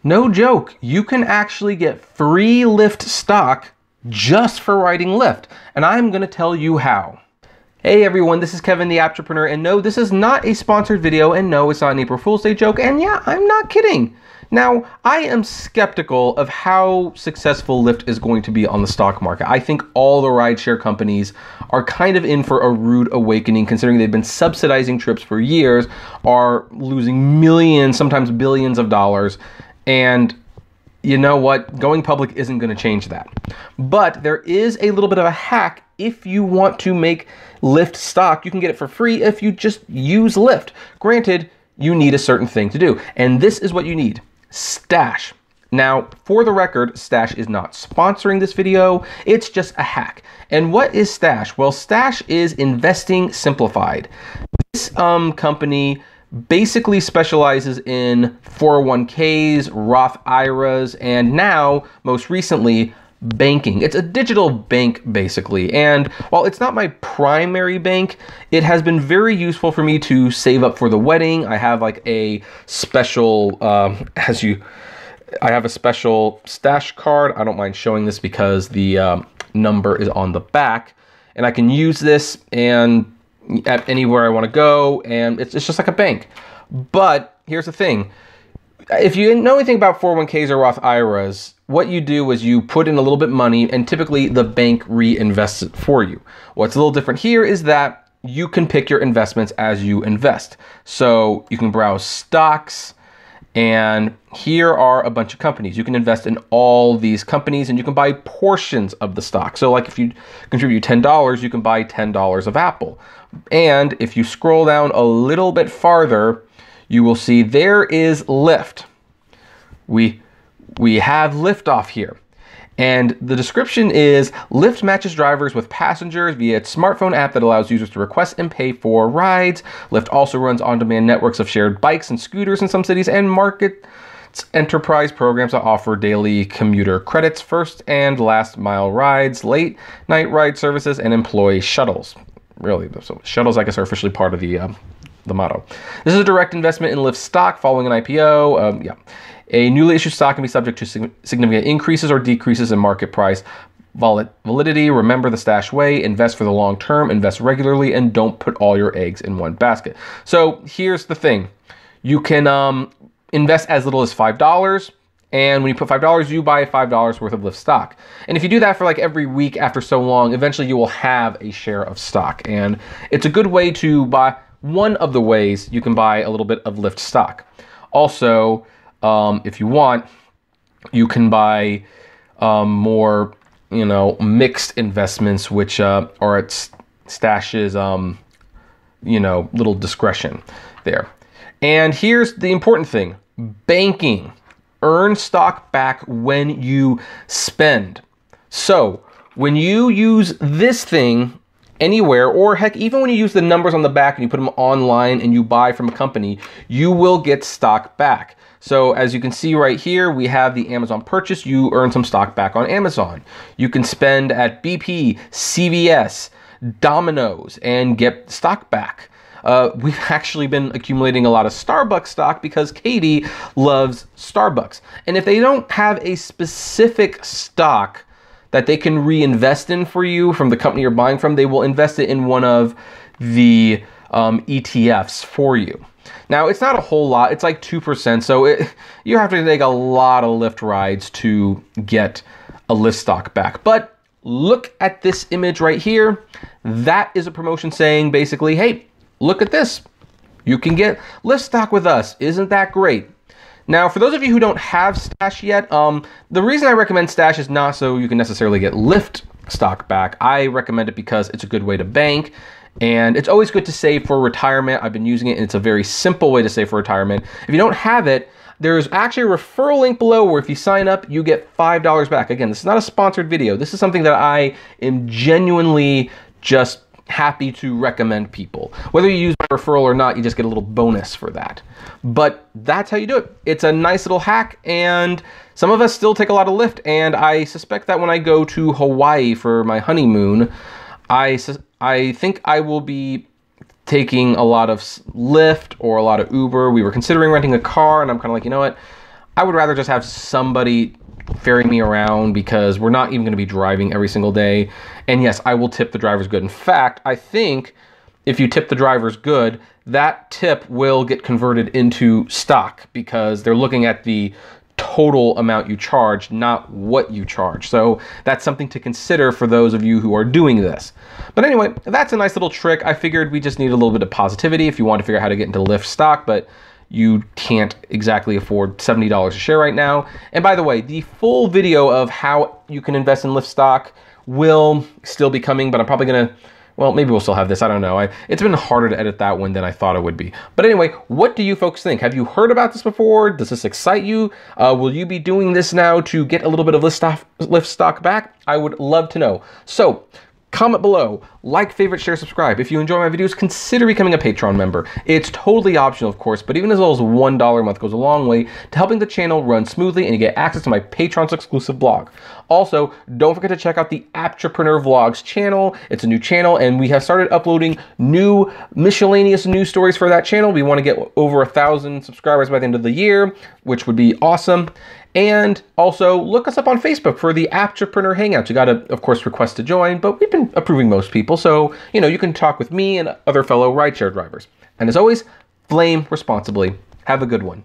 No joke, you can actually get free Lyft stock just for riding Lyft, and I'm gonna tell you how. Hey everyone, this is Kevin the Apptrepreneur, and no, this is not a sponsored video, and no, it's not an April Fool's Day joke, and yeah, I'm not kidding. Now, I am skeptical of how successful Lyft is going to be on the stock market. I think all the rideshare companies are kind of in for a rude awakening, considering they've been subsidizing trips for years, are losing millions, sometimes billions of dollars, and you know what? Going public isn't going to change that. But there is a little bit of a hack if you want to make Lyft stock. You can get it for free if you just use Lyft. Granted, you need a certain thing to do, and this is what you need. Stash. Now, for the record, Stash is not sponsoring this video. It's just a hack. And what is Stash? Well, Stash is investing simplified. This company basically specializes in 401ks, Roth IRAs, and now, most recently, banking. It's a digital bank, basically. And while it's not my primary bank, it has been very useful for me to save up for the wedding. I have like a special, I have a special Stash card. I don't mind showing this because the number is on the back, and I can use this and at anywhere I want to go, and it's just like a bank. But here's the thing. If you know anything about 401ks or Roth IRAs, what you do is you put in a little bit of money, and typically the bank reinvests it for you. What's a little different here is that you can pick your investments as you invest. So you can browse stocks, and here are a bunch of companies. You can invest in all these companies, and you can buy portions of the stock. So like if you contribute $10, you can buy $10 of Apple. And if you scroll down a little bit farther, you will see there is Lyft. We have Lyft off here. And the description is, Lyft matches drivers with passengers via its smartphone app that allows users to request and pay for rides. Lyft also runs on-demand networks of shared bikes and scooters in some cities and markets enterprise programs that offer daily commuter credits, first and last mile rides, late night ride services, and employee shuttles. Really, so shuttles, I guess, are officially part of the motto. This is a direct investment in Lyft stock following an IPO. A newly issued stock can be subject to significant increases or decreases in market price validity. Remember the Stash way. Invest for the long term, invest regularly, and don't put all your eggs in one basket. So here's the thing. You can invest as little as $5, and when you put $5, you buy $5 worth of Lyft stock. And if you do that for like every week after so long, eventually you will have a share of stock. And it's a good way to buy, one of the ways you can buy a little bit of Lyft stock. Also, if you want, you can buy more, mixed investments, which are at Stash's, little discretion there. And here's the important thing. Banking. Earn stock back when you spend. So when you use this thing anywhere, or heck, even when you use the numbers on the back and you put them online and you buy from a company, you will get stock back. So as you can see right here, we have the Amazon purchase. You earn some stock back on Amazon. You can spend at BP, CVS, Domino's, and get stock back. We've actually been accumulating a lot of Starbucks stock because Katie loves Starbucks. And if they don't have a specific stock that they can reinvest in for you from the company you're buying from, they will invest it in one of the ETFs for you. Now, it's not a whole lot. It's like 2%. So you have to take a lot of Lyft rides to get a Lyft stock back. But look at this image right here. That is a promotion saying basically, hey, look at this. You can get Lyft stock with us. Isn't that great? Now, for those of you who don't have Stash yet, the reason I recommend Stash is not so you can necessarily get Lyft stock back. I recommend it because it's a good way to bank, and it's always good to save for retirement. I've been using it, and it's a very simple way to save for retirement. If you don't have it, there's actually a referral link below where if you sign up, you get $5 back. Again, this is not a sponsored video. This is something that I am genuinely just happy to recommend people. Whether you use my referral or not, you just get a little bonus for that. But that's how you do it. It's a nice little hack, and some of us still take a lot of Lyft, and I suspect that when I go to Hawaii for my honeymoon, I think I will be taking a lot of Lyft or a lot of Uber. We were considering renting a car, and I'm kind of like, you know what? I would rather just have somebody ferry me around because we're not even going to be driving every single day. And yes, I will tip the drivers good. In fact, I think if you tip the drivers good, that tip will get converted into stock because they're looking at the total amount you charge, not what you charge. So that's something to consider for those of you who are doing this. But anyway, that's a nice little trick. I figured we just need a little bit of positivity if you want to figure out how to get into Lyft stock, but you can't exactly afford $70 a share right now. And by the way, the full video of how you can invest in Lyft stock will still be coming, but I'm probably gonna, well, maybe we'll still have this, I don't know. It's been harder to edit that one than I thought it would be. But anyway, what do you folks think? Have you heard about this before? Does this excite you? Will you be doing this now to get a little bit of Lyft stock back? I would love to know. So, comment below, like, favorite, share, subscribe. If you enjoy my videos, consider becoming a Patreon member. It's totally optional, of course, but even as little as $1 a month goes a long way to helping the channel run smoothly and you get access to my Patreon's exclusive blog. Also, don't forget to check out the Apptrepreneur Vlogs channel. It's a new channel, and we have started uploading new miscellaneous news stories for that channel. We want to get over 1,000 subscribers by the end of the year, which would be awesome. And also look us up on Facebook for the Apptrepreneur Hangouts. You got to, of course, request to join, but we've been approving most people. So, you know, you can talk with me and other fellow rideshare drivers. And as always, flame responsibly. Have a good one.